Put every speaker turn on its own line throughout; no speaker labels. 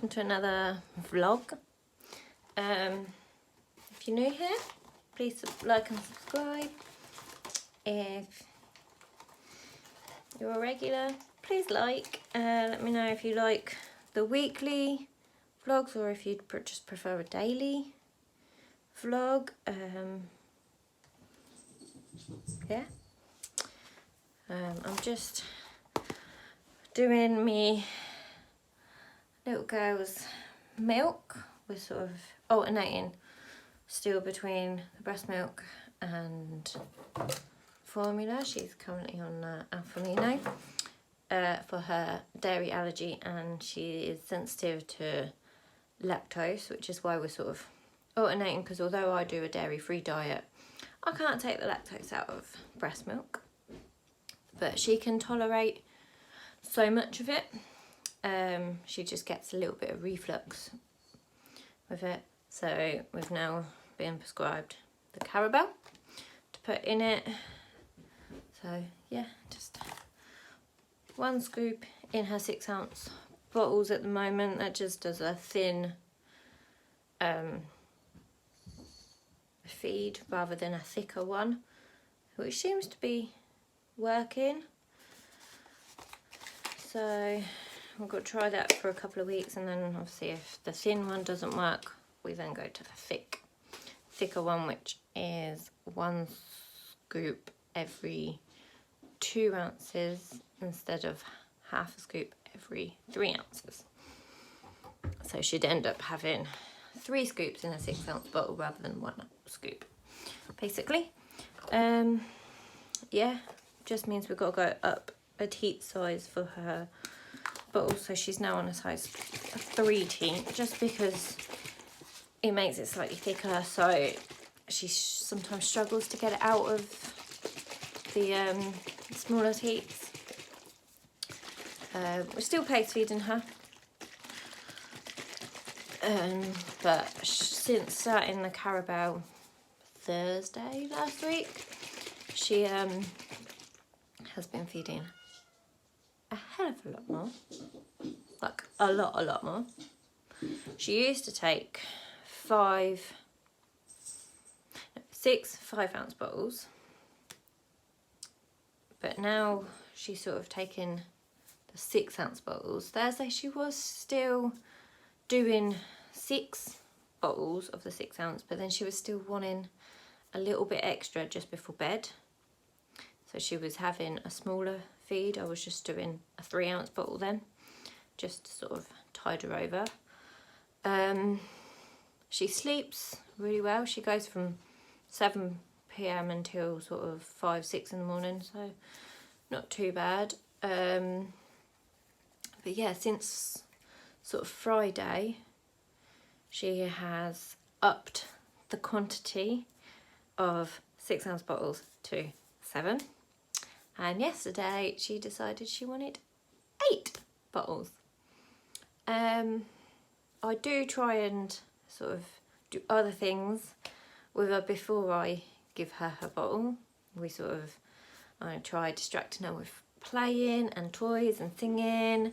welcome to another vlog. If you're new here, please like and subscribe. If you're a regular, please like. Let me know if you like the weekly vlogs or if you'd just prefer a daily vlog. Yeah. I'm just doing me little girl's milk. We're sort of alternating still between the breast milk and formula. She's currently on Alphamino for her dairy allergy, and she is sensitive to lactose, which is why we're sort of alternating, because although I do a dairy-free diet, I can't take the lactose out of breast milk, but she can tolerate so much of it. She just gets a little bit of reflux with it, so we've now been prescribed the Carabel to put in it. So yeah, just 1 scoop in her 6-ounce bottles at the moment. That just does a thin feed rather than a thicker one, which seems to be working. So we've got to try that for a couple of weeks, and then obviously if the thin one doesn't work, we then go to the thicker one, which is 1 scoop every 2 ounces instead of half a scoop every 3 ounces. So she'd end up having 3 scoops in a 6-ounce bottle rather than 1 scoop, basically. Yeah, just means we've got to go up a teat size for her bottle, so she's now on a size 3 teat, just because it makes it slightly thicker, so she sometimes struggles to get it out of the smaller teats. We're still pace feeding her, but since starting the Carabel Thursday last week, she has been feeding a hell of a lot more, like a lot more. She used to take 6 5-ounce bottles, but now she's sort of taken the 6-ounce bottles. Thursday she was still doing 6 bottles of the 6-ounce, but then she was still wanting a little bit extra just before bed, so she was having a smaller feed. I was just doing a 3-ounce bottle then, just to sort of tide her over. She sleeps really well. She goes from 7 PM until sort of 5, 6 in the morning, so not too bad. But yeah, since sort of Friday, she has upped the quantity of 6-ounce bottles to 7. And yesterday she decided she wanted 8 bottles. I do try and sort of do other things with her before I give her her bottle. I try distracting her with playing and toys and singing.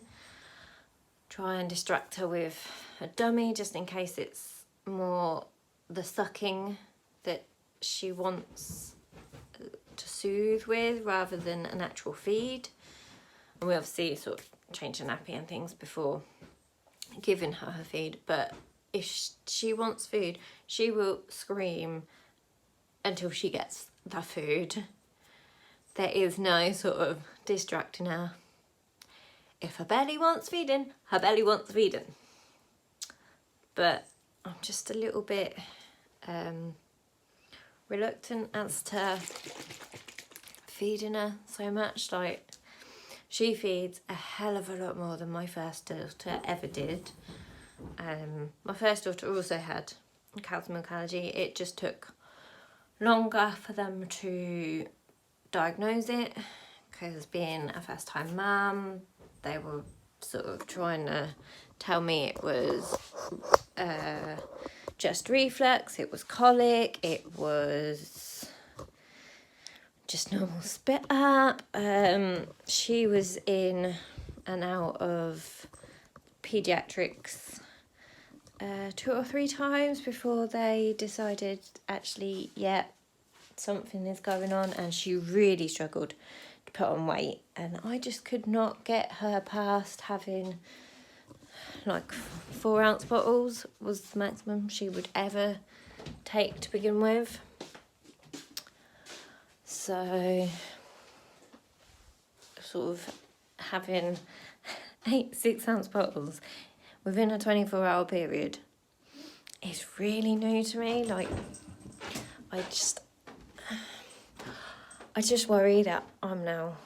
Try and distract her with a dummy, just in case it's more the sucking that she wants to soothe with rather than an actual feed. And we obviously sort of change the nappy and things before giving her her feed, but if she wants food, she will scream until she gets the food. There is no sort of distracting her. If her belly wants feeding, her belly wants feeding. But I'm just a little bit reluctant as to feeding her so much. Like, she feeds a hell of a lot more than my first daughter ever did. My first daughter also had a cow's milk allergy. It just took longer for them to diagnose it, because being a first time mum, they were sort of trying to tell me it was just reflux, it was colic, it was just normal spit up. She was in and out of pediatrics 2 or 3 times before they decided, actually, yeah, something is going on, and she really struggled to put on weight, and I just could not get her past having like 4 ounce bottles was the maximum she would ever take to begin with. So sort of having 8 6-ounce bottles within a 24-hour period is really new to me. Like, I just worry that I'm now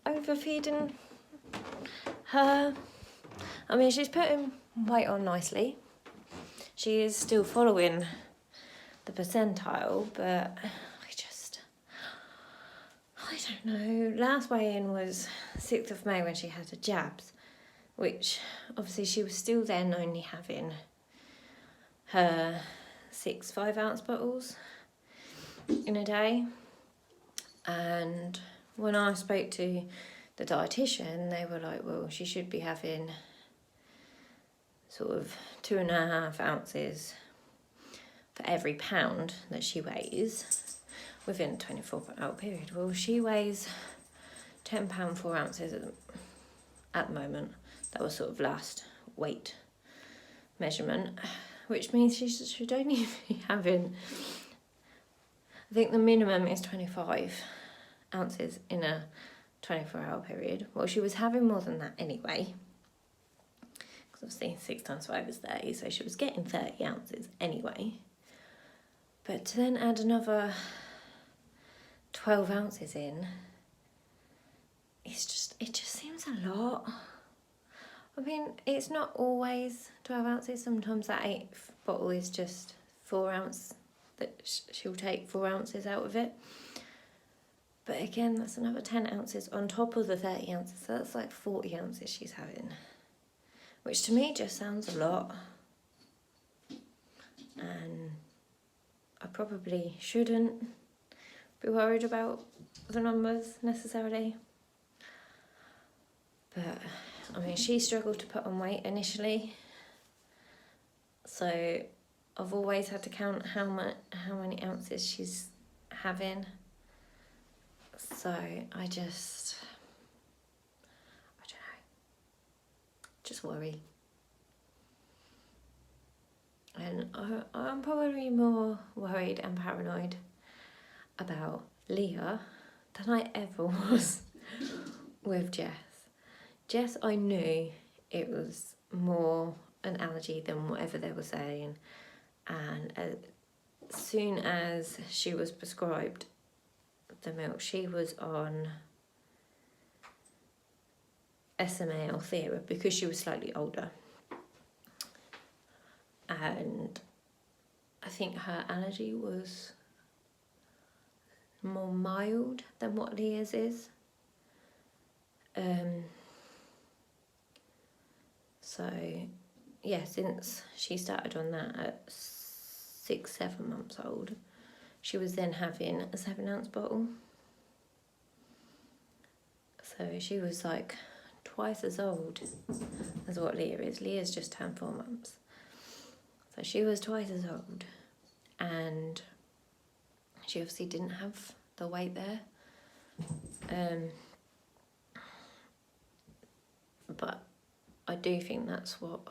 overfeeding her. I mean, she's putting weight on nicely. She is still following the percentile, but I don't know. Last weigh-in was 6th of May when she had her jabs, which obviously she was still then only having her 6 5-ounce bottles in a day. And when I spoke to the dietitian, they were like, well, she should be having sort of 2.5 ounces for every pound that she weighs within a 24-hour period. Well, she weighs £10 4 ounces at the moment. That was sort of last weight measurement, which means she should only be having, I think the minimum is 25 ounces in a 24-hour period. Well, she was having more than that anyway, because obviously 6 times 5 is 30, so she was getting 30 ounces anyway. But to then add another 12 ounces in, it just seems a lot. I mean, it's not always 12 ounces. Sometimes that 8th bottle is just 4 ounce, that she'll take 4 ounces out of it. But again, that's another 10 ounces on top of the 30 ounces. So that's like 40 ounces she's having, which to me just sounds a lot. And I probably shouldn't be worried about the numbers necessarily. But I mean, she struggled to put on weight initially, so I've always had to count how many ounces she's having. So I don't know, just worry. And I'm probably more worried and paranoid about Leah than I ever was with Jess. Jess, I knew it was more an allergy than whatever they were saying, and as soon as she was prescribed the milk, she was on SMA Althera because she was slightly older, and I think her allergy was more mild than what Leah's is. So yeah, since she started on that at 6-7 months old, she was then having a 7-ounce bottle. So she was like twice as old as what Leah is. Leah's just turned 4 months. So she was twice as old, and she obviously didn't have the weight there. But I do think that's what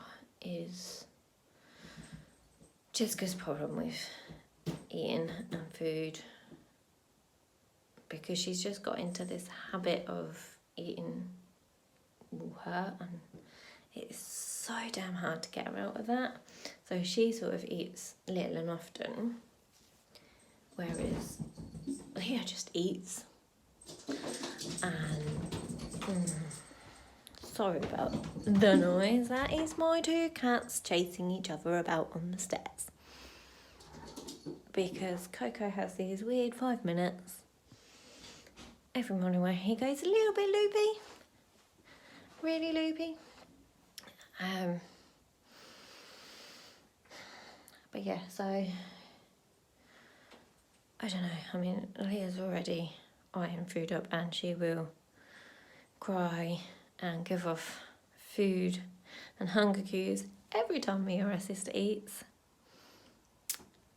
is Jessica's problem with eating and food, because she's just got into this habit of eating her, and it's so damn hard to get her out of that. So she sort of eats little and often, whereas Leah just eats. And sorry about the noise. That is my 2 cats chasing each other about on the stairs, because Coco has these weird 5 minutes every morning where he goes a little bit loopy, really loopy. But yeah, so I don't know. I mean, Leah's already eyeing food up, and she will cry and give off food and hunger cues every time me or her sister eats.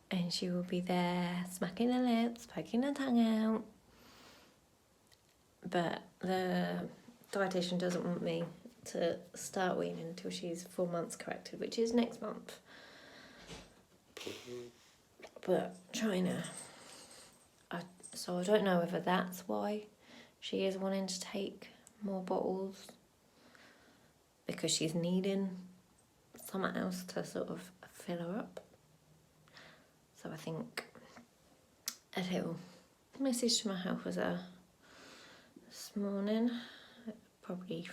And she will be there smacking her lips, poking her tongue out. But the dietitian doesn't want me to start weaning until she's 4 months corrected, which is next month. But so I don't know whether that's why she is wanting to take more bottles, because she's needing something else to sort of fill her up. So I think a little message to my health visitor this morning, probably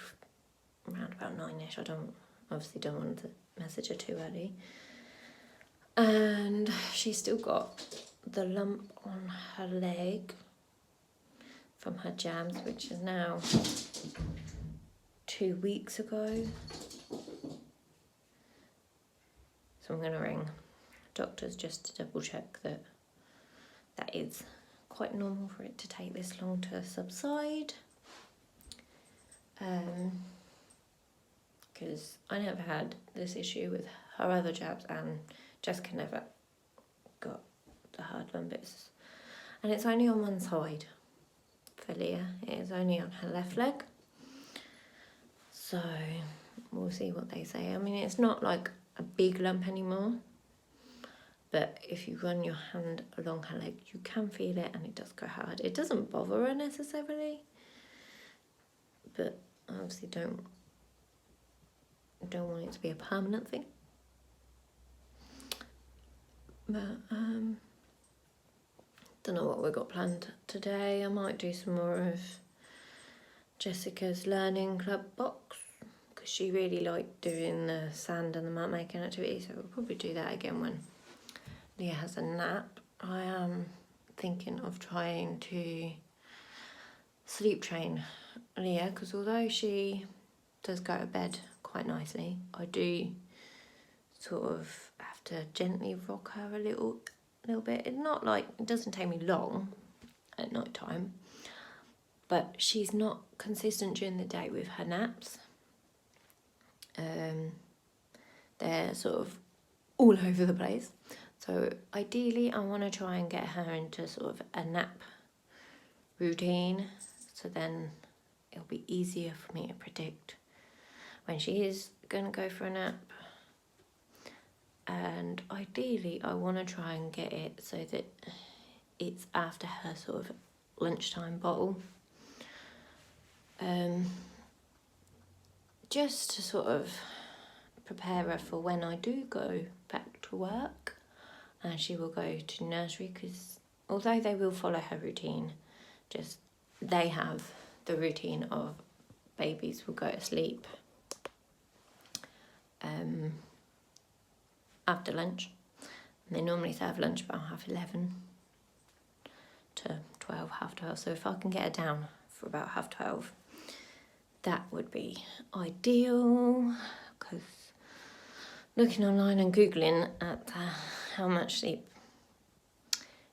around about 9ish. I obviously don't want to message her too early. And she's still got the lump on her leg from her jams, which is now 2 weeks ago. So I'm going to ring doctors just to double check that is quite normal for it to take this long to subside. Because I never had this issue with her other jabs, and Jessica never got the hard lumps. And it's only on one side for Leah. It is only on her left leg. So we'll see what they say. I mean, it's not like a big lump anymore, but if you run your hand along her leg, you can feel it, and it does go hard. It doesn't bother her necessarily, but I obviously don't want it to be a permanent thing. But don't know what we've got planned today. I might do some more of Jessica's learning club box, because she really liked doing the sand and the mat making activity, so we'll probably do that again when Leah has a nap. I am thinking of trying to sleep train Leah, because although she does go to bed quite nicely, I do sort of have to gently rock her a little bit. It's not like, it doesn't take me long at night time, but she's not consistent during the day with her naps. They're sort of all over the place. So ideally I want to try and get her into sort of a nap routine, so then it'll be easier for me to predict when she is going to go for a nap. And ideally I want to try and get it so that it's after her sort of lunchtime bottle. Just to sort of prepare her for when I do go back to work and she will go to nursery, because although they will follow her routine, just they have the routine of babies will go to sleep after lunch, and they normally serve lunch about 11:30 to 12, 12:30. So if I can get her down for about 12:30, that would be ideal, because looking online and Googling at how much sleep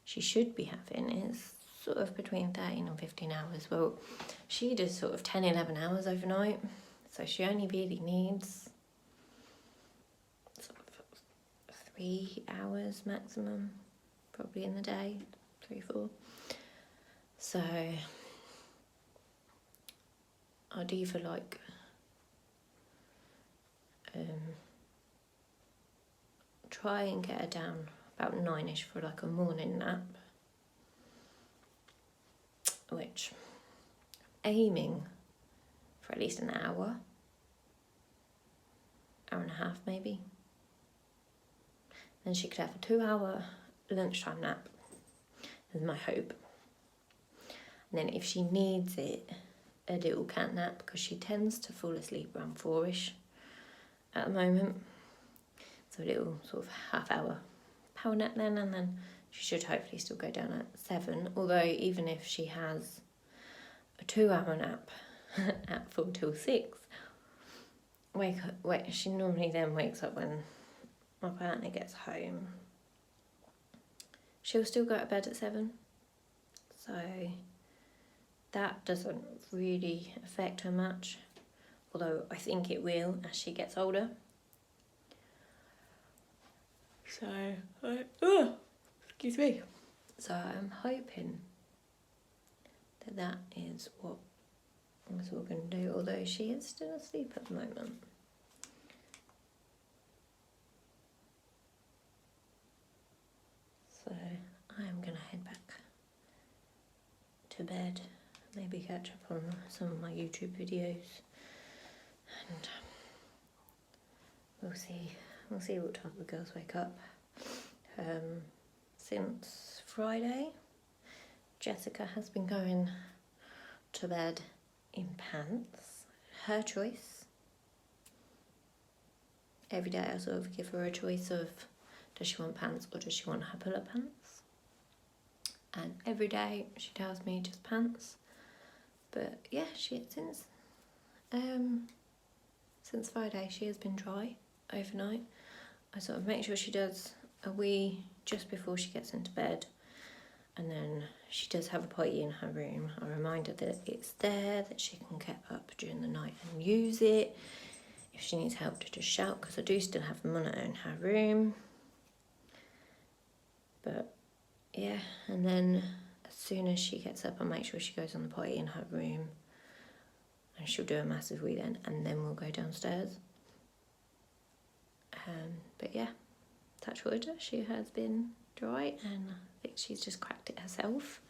she should be having is sort of between 13 and 15 hours. Well, she does sort of 10, 11 hours overnight, so she only really needs sort of 3 hours maximum, probably in the day, 3, 4. So I'd either like try and get her down about 9ish for like a morning nap, which aiming for at least an hour and a half maybe. Then she could have a 2-hour lunchtime nap, is my hope. And then if she needs it, a little cat nap, because she tends to fall asleep around 4ish at the moment. So a little sort of half-hour power nap then, and then she should hopefully still go down at 7. Although even if she has a 2-hour nap at 4 till 6, she normally then wakes up when my partner gets home. She'll still go to bed at 7, so that doesn't really affect her much, although I think it will as she gets older. So, excuse me. So I'm hoping that is what we're going to do, although she is still asleep at the moment. So I am going to head back to bed, maybe catch up on some of my YouTube videos, and we'll see what time the girls wake up. Since Friday, Jessica has been going to bed in pants. Her choice. Every day I sort of give her a choice of, does she want pants or does she want her pull-up pants? And every day she tells me just pants. But yeah, since Friday she has been dry overnight. I sort of make sure she does a wee just before she gets into bed, and then she does have a potty in her room. I remind her that it's there, that she can get up during the night and use it. If she needs help to just shout, because I do still have the monitor in her room. But yeah, and then as soon as she gets up, I make sure she goes on the potty in her room, and she'll do a massive wee then, and then we'll go downstairs. But yeah, touch wood, she has been dry, and I think she's just cracked it herself.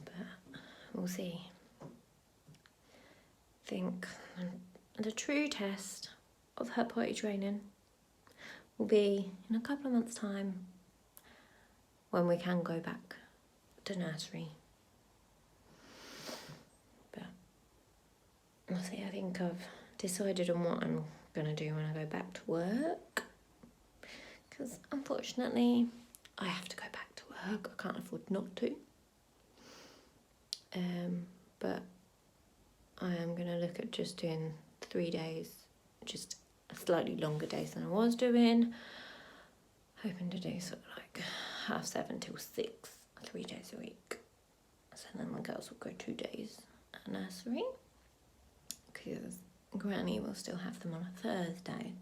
But we'll see. I think the true test of her potty training will be in a couple of months' time, when we can go back to nursery. But we'll see. I think I've decided on what I'm going to do when I go back to work, because unfortunately I have to go back to work. I can't afford not to. But I am going to look at just doing 3 days, just slightly longer days than I was doing. Hoping to do sort of like 7:30 till 6, 3 days a week. So then the girls will go 2 days at nursery, because Granny will still have them on a Thursday.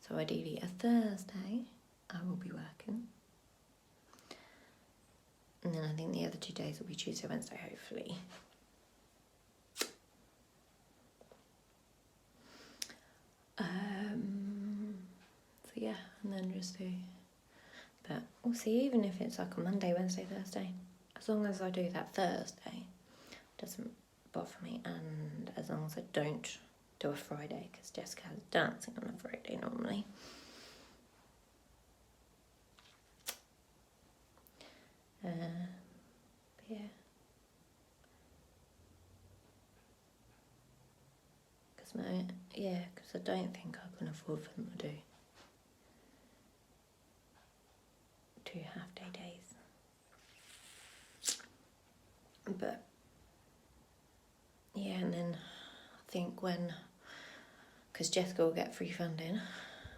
So ideally a Thursday I will be working. And then I think the other 2 days will be Tuesday, Wednesday, hopefully. So yeah, and then just do, but we'll see, even if it's like a Monday, Wednesday, Thursday, as long as I do that Thursday, it doesn't bother me, and as long as I don't do a Friday, because Jessica has dancing on a Friday normally. Yeah. Because I don't think I can afford for them to do 2 half-day days. But yeah, and then I think because Jessica will get free funding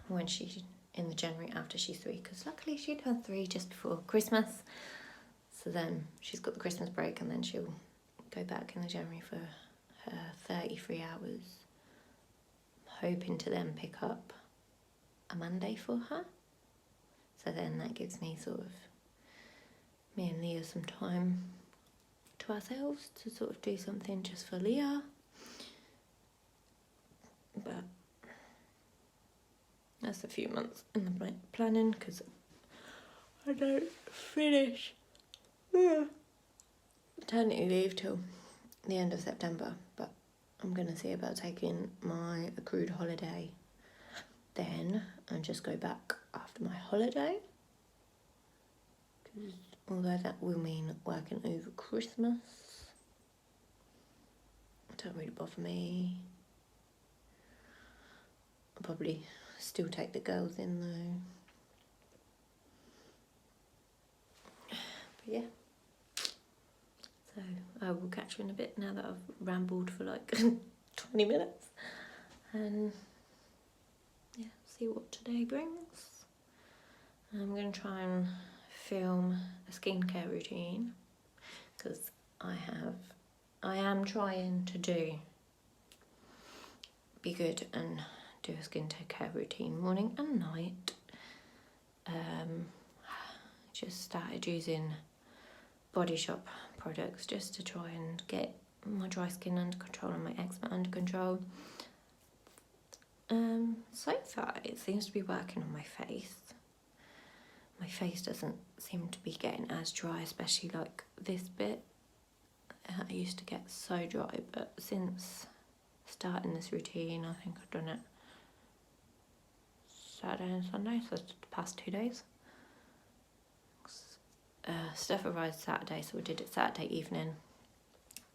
when she's in the January after she's 3, because luckily she turned 3 just before Christmas. So then she's got the Christmas break, and then she'll go back in the January for her 33 hours. Hoping to then pick up a Monday for her. So then that gives me me and Leah some time to ourselves to sort of do something just for Leah. But that's a few months in the planning, because I don't finish maternity leave till the end of September. But I'm going to see about taking my accrued holiday then and just go back after my holiday. Because although that will mean working over Christmas, it don't really bother me. I'll probably still take the girls in though. But yeah. So I will catch you in a bit now that I've rambled for like 20 minutes. And yeah, see what today brings. I'm going to try and film a skincare routine, because I am trying to be good and do a skincare routine morning and night. just started using Body Shop products just to try and get my dry skin under control and my eczema under control. So far it seems to be working on my face. My face doesn't seem to be getting as dry, especially like this bit. I used to get so dry, but since starting this routine, I think I've done it Saturday and Sunday, so the past 2 days. Stuff arrived Saturday, so we did it Saturday evening,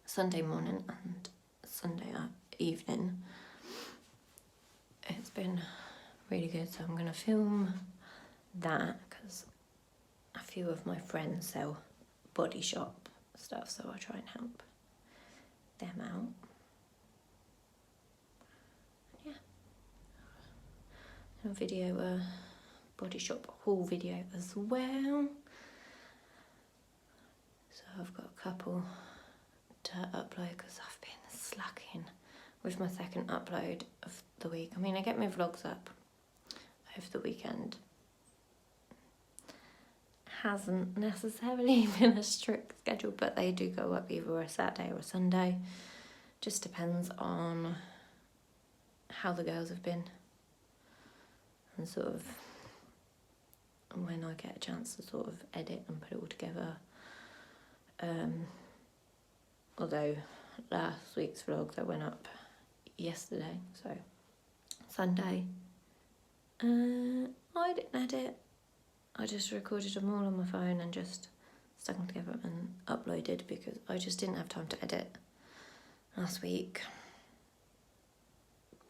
Sunday morning and Sunday evening. It's been really good, so I'm going to film that because a few of my friends sell Body Shop stuff, so I try and help them out. Yeah. And a video, a Body Shop haul video as well. So I've got a couple to upload because I've been slacking with my second upload of the week. I mean, I get my vlogs up over the weekend. Hasn't necessarily been a strict schedule, but they do go up either a Saturday or a Sunday. Just depends on how the girls have been and sort of when I get a chance to sort of edit and put it all together. Although last week's vlog that went up yesterday, so Sunday, I didn't edit. I just recorded them all on my phone and just stuck them together and uploaded because I just didn't have time to edit last week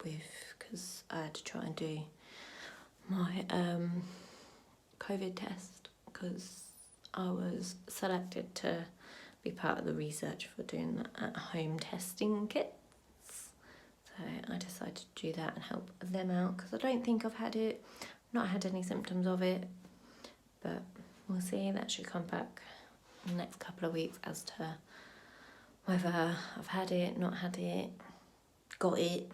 because I had to try and do my COVID test because I was selected to be part of the research for doing the at-home testing kits. So I decided to do that and help them out because I don't think I've not had any symptoms of it, but we'll see. That should come back in the next couple of weeks as to whether I've had it, not had it, got it.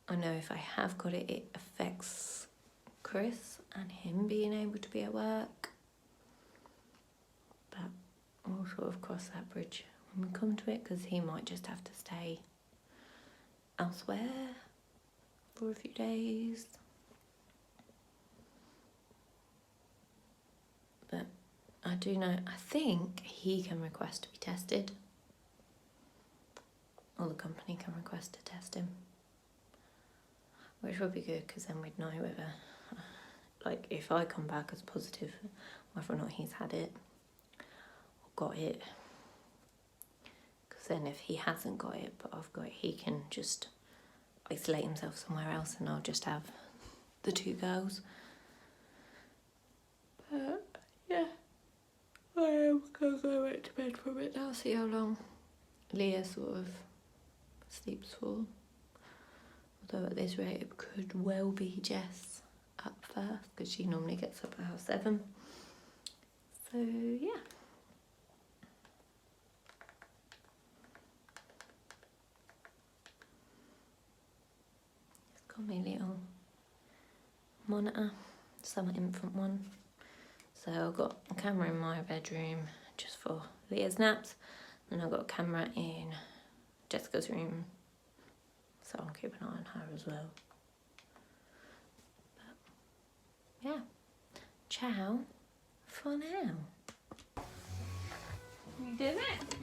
I know if I have got it, it affects Chris and him being able to be at work, but we'll sort of cross that bridge when we come to it because he might just have to stay elsewhere for a few days. But I do know, I think he can request to be tested, or the company can request to test him, which would be good because then we'd know whether, like, if I come back as positive, whether or not he's had it or got it. Because then if he hasn't got it but I've got it, he can just isolate himself somewhere else and I'll just have the two girls. But yeah, I am going to go back to bed for a bit now, see how long Leah sort of sleeps for. Although at this rate it could well be Jess up first because she normally gets up at 7:30. So yeah. It's got my little monitor, summer infant one. So I've got a camera in my bedroom just for Leah's naps, and I've got a camera in Jessica's room, so I'll keep an eye on her as well. But yeah, ciao for now. You did it?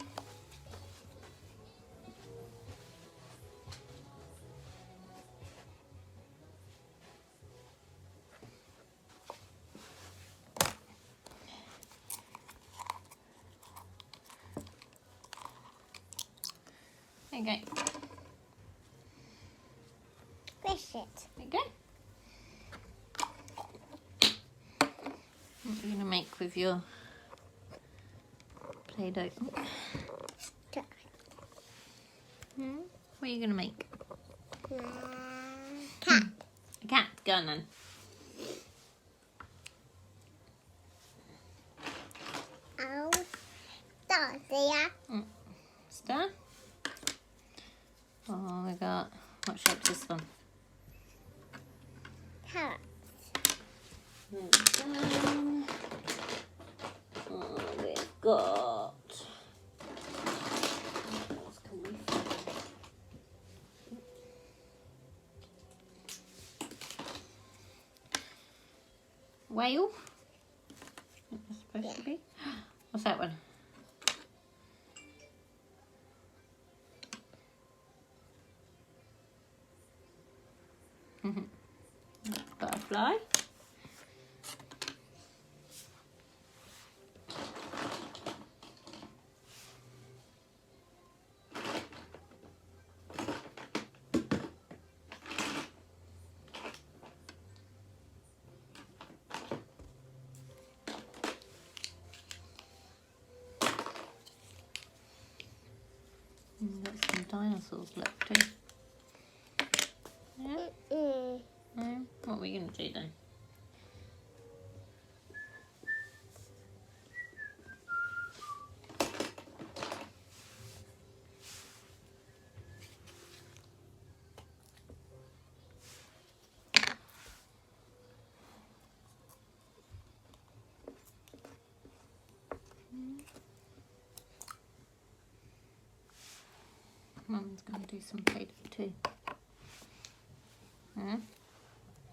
There you go.
Squish it.
There you go. What are you going to make with your Play-Doh?
Cat.
What are you going to make?
Cat.
A cat. Go on then.
Oh, stop there.
Star? Oh, we got, what shape's this one? got? What else can we find? Whale? It's supposed to be. What's that one? Butterfly. There's some dinosaurs left too. Yeah? No? What are we going to do then? Mum's going to do some playdough too.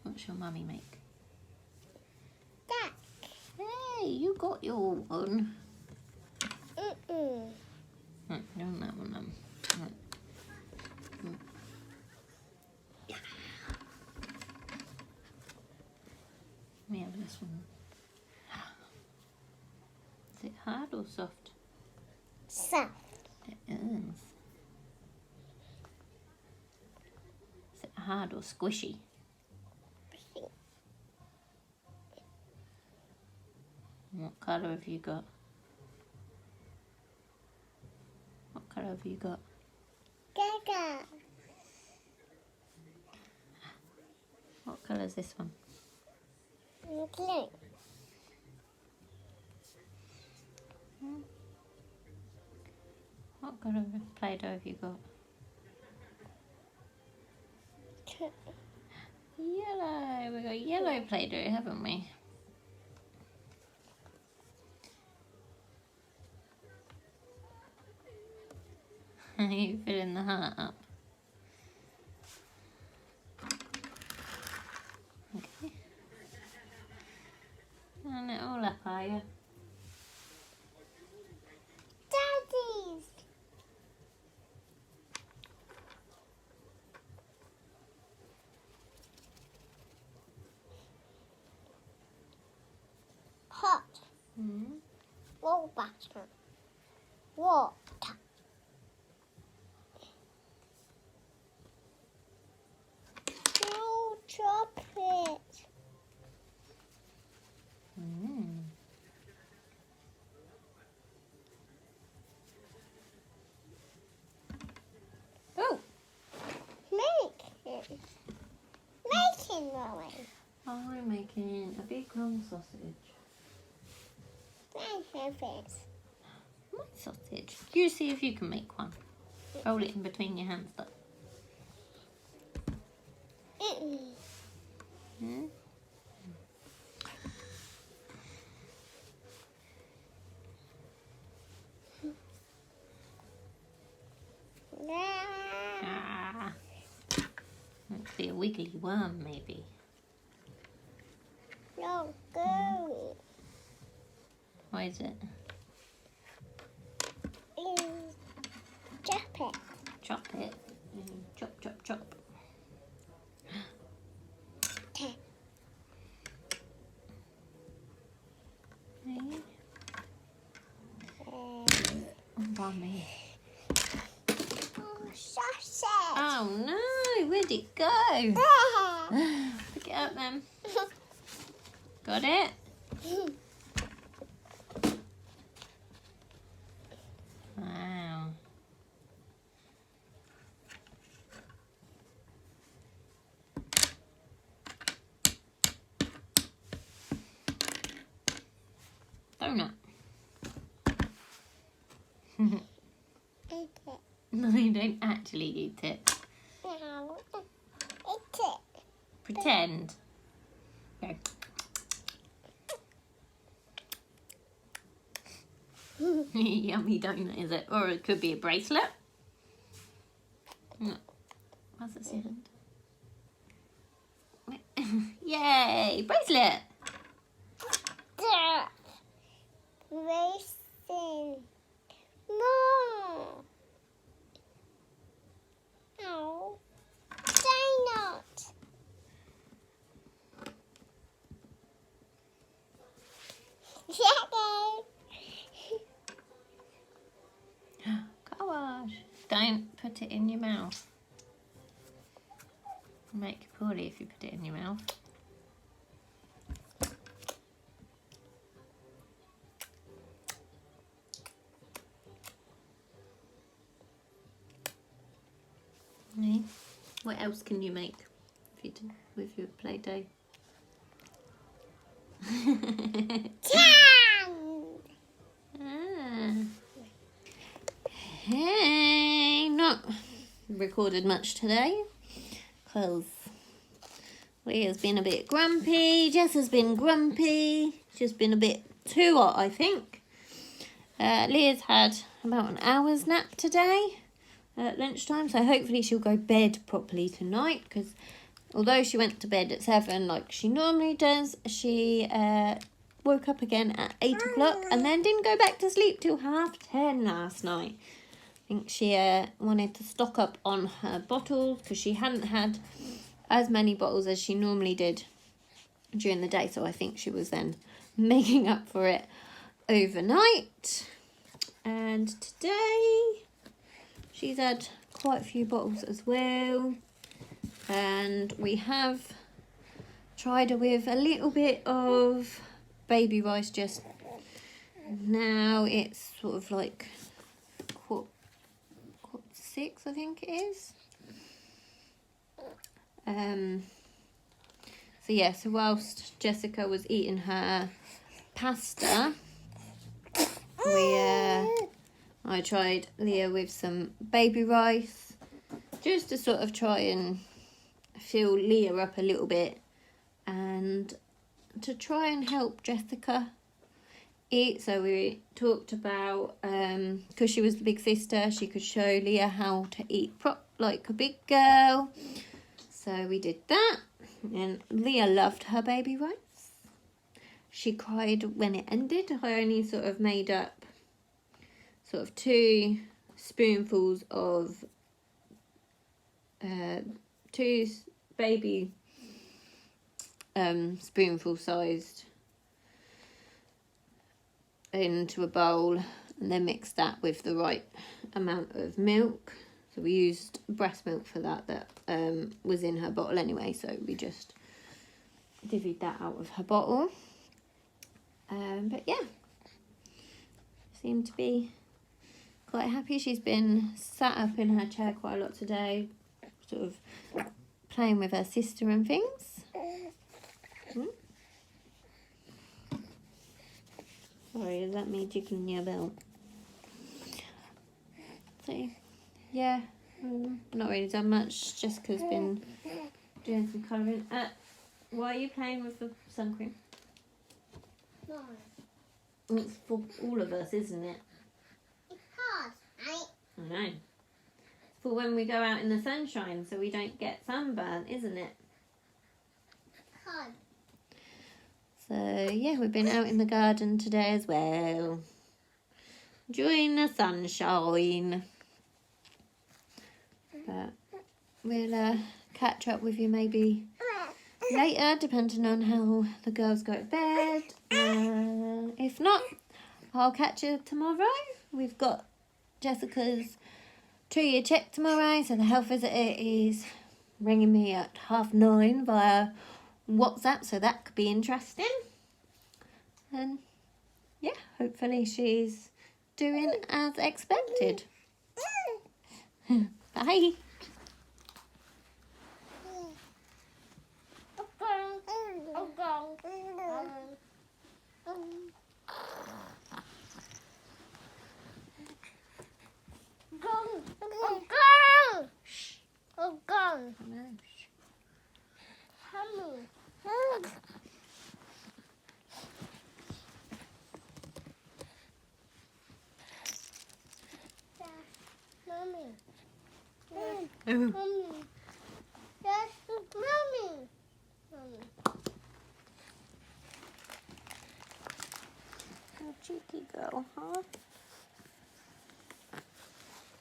What's your mummy make?
Duck.
Hey, you got your one.
Mm-mm.
Don't that one, Mum. Let me have this one. Is it hard or soft?
Soft.
It is. Is it hard or squishy? What colour have you got? What colour have you got?
Gaga.
What colour is this one?
Blue.
What colour of Play-Doh have you got? Yellow. We got yellow Play-Doh, haven't we? You filling the heart up. Okay. And it all up, are you?
Daddies. Hot. Water bottle. Water. No chocolate.
Oh!
Making noise.
I'm making a big long sausage.
My favorite.
My sausage. You see if you can make one. Roll it in between your hands, look. Ah. Let's see, a wiggly worm, maybe.
No, go.
What is it?
Chop it.
Chop it. Chop, chop, chop.
Okay.
Bummy.
Oh, sausage.
Oh no, where'd it go? Pick it up then. Got it? Wow. Donut.
Eat it.
No, you don't actually eat it.
No. Eat it.
Pretend. Go. Yummy donut, is it? Or it could be a bracelet. No. What's it sound? Yay! Bracelet!
Racing. No. No. Donut.
Car wash. Don't put it in your mouth. It'll make you poorly if you put it in your mouth. Okay. What else can you make if you do, with your Play-Doh? Ah. Hey, not recorded much today because Leah's been a bit grumpy, Jess has been grumpy, she's been a bit too hot, I think. Leah's had about an hour's nap today at lunchtime, so hopefully she'll go bed properly tonight, because although she went to bed at 7 like she normally does, she woke up again at 8 o'clock and then didn't go back to sleep till 10:30 last night. I think she wanted to stock up on her bottles because she hadn't had as many bottles as she normally did during the day, so I think she was then making up for it overnight. And today she's had quite a few bottles as well, and we have tried her with a little bit of baby rice just now. It's sort of like quarter 6, I think it is. So yeah, so whilst Jessica was eating her pasta, I tried Leah with some baby rice just to sort of try and fill Leah up a little bit and to try and help Jessica eat. So we talked about, because she was the big sister, she could show Leah how to eat like a big girl. So we did that, and Leah loved her baby rice. She cried when it ended. I only sort of made up sort of 2 spoonfuls of 2 baby spoonful sized into a bowl, and then mixed that with the right amount of milk. So we used breast milk for that was in her bottle anyway, so we just divvied that out of her bottle. But yeah, seemed to be quite happy. She's been sat up in her chair quite a lot today, sort of playing with her sister and things. Sorry, is that me jiggling your belt? So, yeah, not really done much. Jessica's been doing some colouring. Why are you playing with the sun cream?
No.
It's for all of us, isn't it?
It's hard, right?
I know. It's for when we go out in the sunshine so we don't get sunburn, isn't it?
Hard.
So, yeah, we've been out in the garden today as well, enjoying the sunshine. But we'll catch up with you maybe later, depending on how the girls go to bed. If not, I'll catch you tomorrow. We've got Jessica's 2-year check tomorrow, so the health visitor is ringing me at 9:30 via WhatsApp, so that could be interesting. And yeah, hopefully she's doing as expected. Bye. Ooh.
Mommy. That's mommy. Mommy.
Oh, cheeky girl, huh?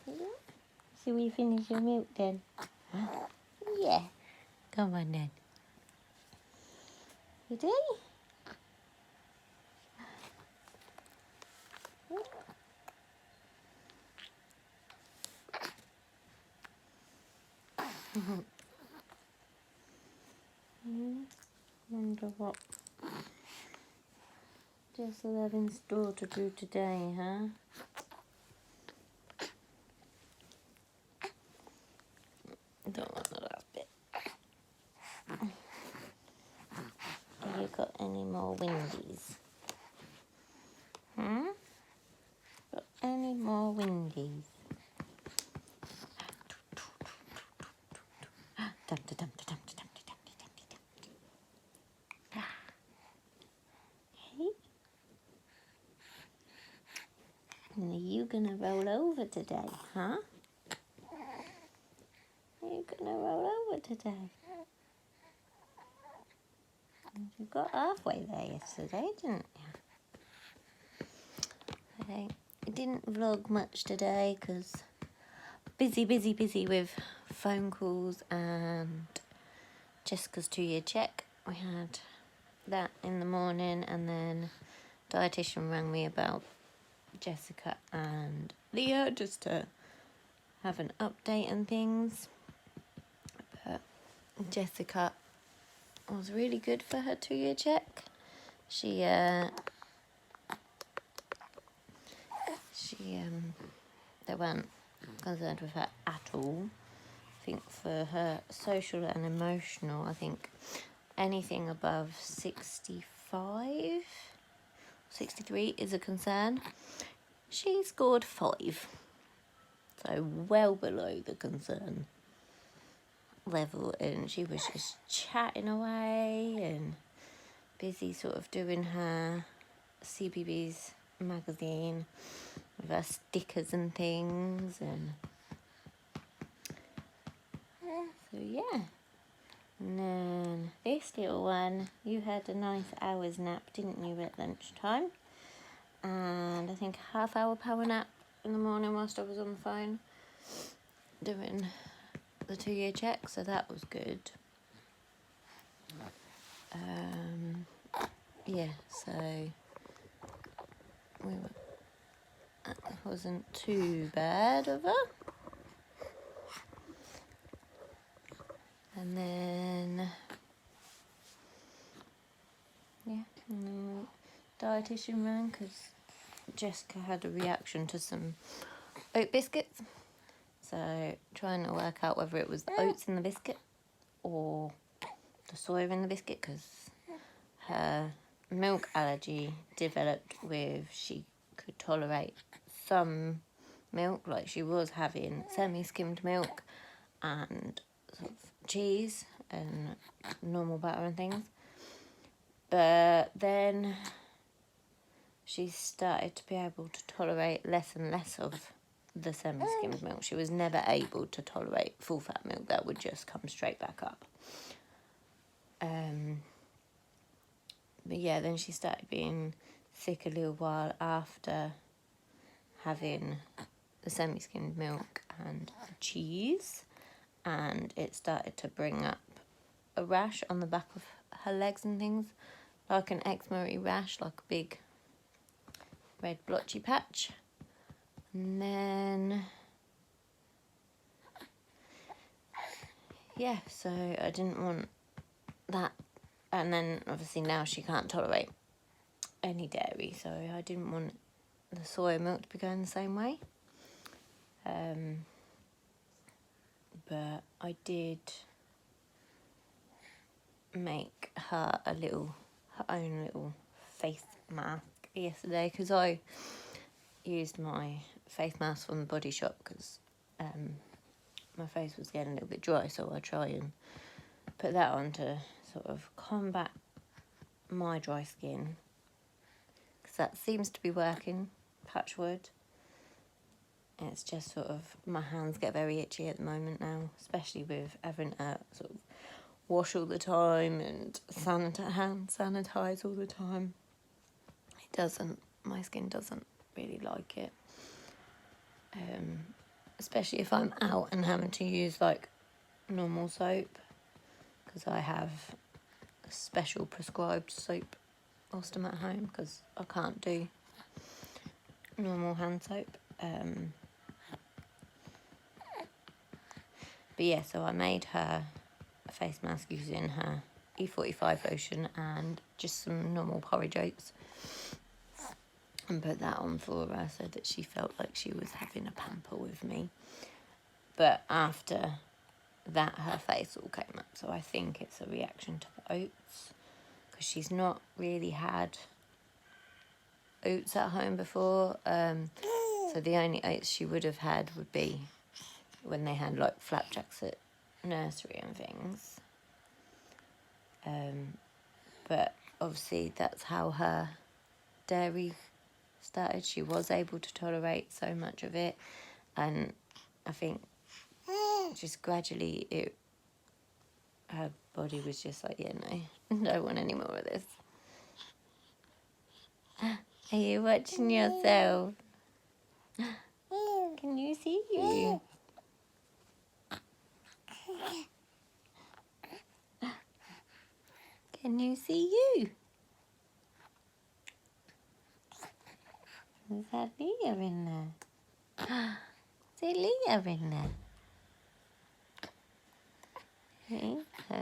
Yeah. So we finish your milk then? Yeah. Come on then. You do? Wonder what Jess will have in store to do today, huh? Don't want the last bit. Have you got any more windies? Got any more windies? Dum da dum da dum da dum da dum da dum da dum. Hey? And are you gonna roll over today, huh? Are you gonna roll over today? You got halfway there yesterday, didn't you? I didn't vlog much today because busy with phone calls and Jessica's 2-year check. We had that in the morning, and then dietitian rang me about Jessica and Leah just to have an update and things. But Jessica was really good for her 2-year check. She they weren't concerned with her at all. I think for her social and emotional, I think anything above 65, 63 is a concern. She scored 5, so well below the concern level, and she was just chatting away and busy sort of doing her CBBS magazine with her stickers and things, and so yeah. And then this little one, you had a nice hour's nap, didn't you, at lunchtime? And I think a half-hour power nap in the morning whilst I was on the phone doing the 2-year check, so that was good. Yeah, so it wasn't too bad of her. And then, yeah, and then dietitian rang because Jessica had a reaction to some oat biscuits. So trying to work out whether it was the oats in the biscuit or the soy in the biscuit, because her milk allergy developed with she could tolerate some milk, like she was having semi-skimmed milk and sort of cheese and normal butter and things, but then she started to be able to tolerate less and less of the semi-skimmed milk. She was never able to tolerate full fat milk. That would just come straight back up. But yeah, then she started being sick a little while after having the semi-skimmed milk and the cheese, and it started to bring up a rash on the back of her legs and things, like an eczema rash, like a big red blotchy patch. And then, yeah, so I didn't want that. And then obviously now she can't tolerate any dairy, so I didn't want the soy milk to be going the same way. But I did make her own little face mask yesterday, because I used my face mask from the Body Shop because my face was getting a little bit dry, so I try and put that on to sort of combat my dry skin, because that seems to be working, touch wood. It's just sort of, my hands get very itchy at the moment now, especially with having to sort of wash all the time and hand sanitize all the time. My skin doesn't really like it. Especially if I'm out and having to use like normal soap, because I have a special prescribed soap whilst I'm at home, because I can't do normal hand soap. But yeah, so I made her a face mask using her E45 lotion and just some normal porridge oats, and put that on for her so that she felt like she was having a pamper with me. But after that, her face all came up, so I think it's a reaction to the oats, because she's not really had oats at home before. So the only oats she would have had would be when they had like flapjacks at nursery and things. But obviously that's how her dairy started. She was able to tolerate so much of it, and I think just gradually her body was just like, yeah, no, don't want any more of this. Are you watching yourself? Can you see you? Can you see you? Is that Leah in there? Is it Leah in there? Okay, so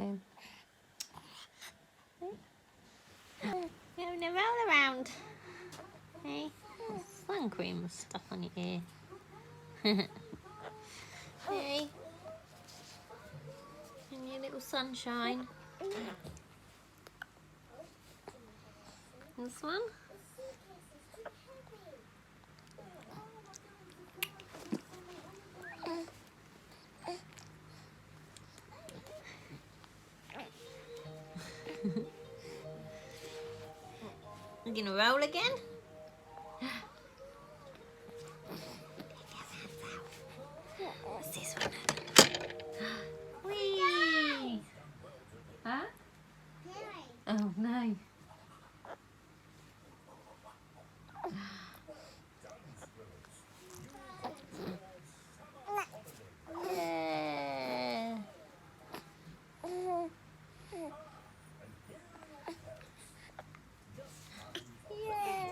having a roll around. Hey, sun cream was stuck on your ear. Hey, and your little sunshine. This one. You gonna roll again? What's this one? Whee! Huh? Oh no. Yeah. Yeah.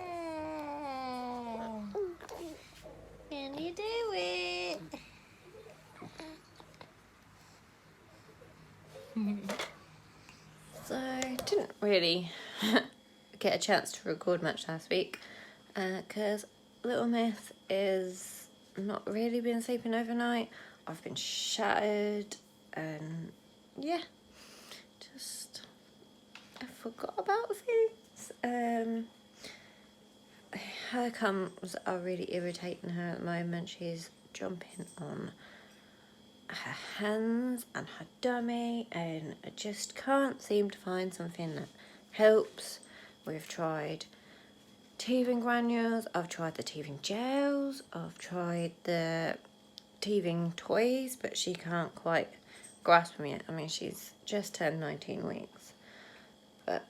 Can you do it? So I didn't really get a chance to record much last week, because Little Miss is not really been sleeping overnight. I've been shattered, and yeah, just I forgot about things. Her cums are really irritating her at the moment. She's jumping on her hands and her dummy, and I just can't seem to find something that helps. We've tried teething granules, I've tried the teething gels, I've tried the teething toys, but she can't quite grasp them yet. I mean, she's just turned 19 weeks, but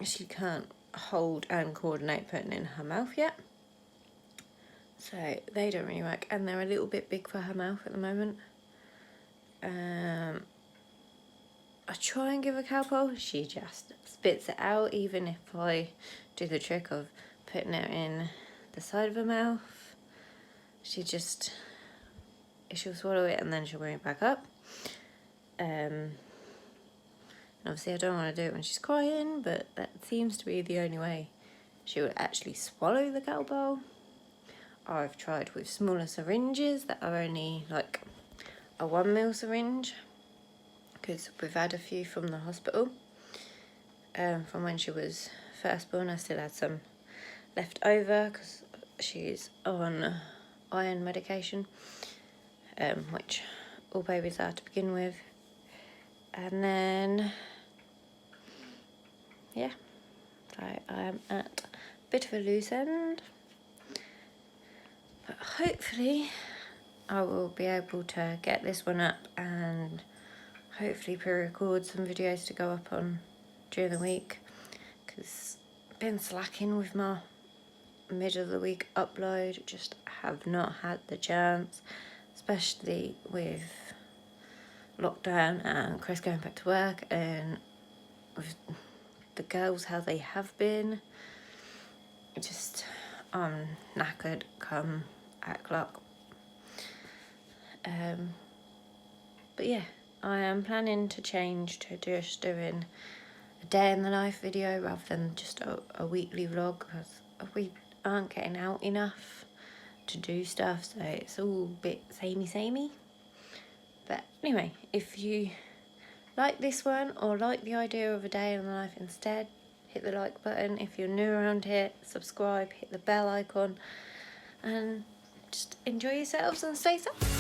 she can't hold and coordinate putting in her mouth yet. So they don't really work, and they're a little bit big for her mouth at the moment. I try and give her cowpole, she just spits it out, even if I do the trick of putting it in the side of her mouth. She'll swallow it and then she'll bring it back up. And obviously I don't want to do it when she's crying, but that seems to be the only way she would actually swallow the cowpole. I've tried with smaller syringes that are only like a 1 ml syringe, because we've had a few from the hospital. From when she was first born, I still had some left over because she's on iron medication, which all babies are to begin with. And then, yeah, so I am at a bit of a loose end. But hopefully I will be able to get this one up and hopefully pre-record some videos to go up on during the week, because I've been slacking with my middle of the week upload, just have not had the chance, especially with lockdown and Chris going back to work and with the girls how they have been. Just knackered come 8 o'clock. But yeah, I am planning to change to just doing a day in the life video rather than just a weekly vlog, because we aren't getting out enough to do stuff, so it's all a bit samey. But anyway, if you like this one or like the idea of a day in the life instead, hit the like button. If you're new around here, subscribe, hit the bell icon, and just enjoy yourselves and stay safe.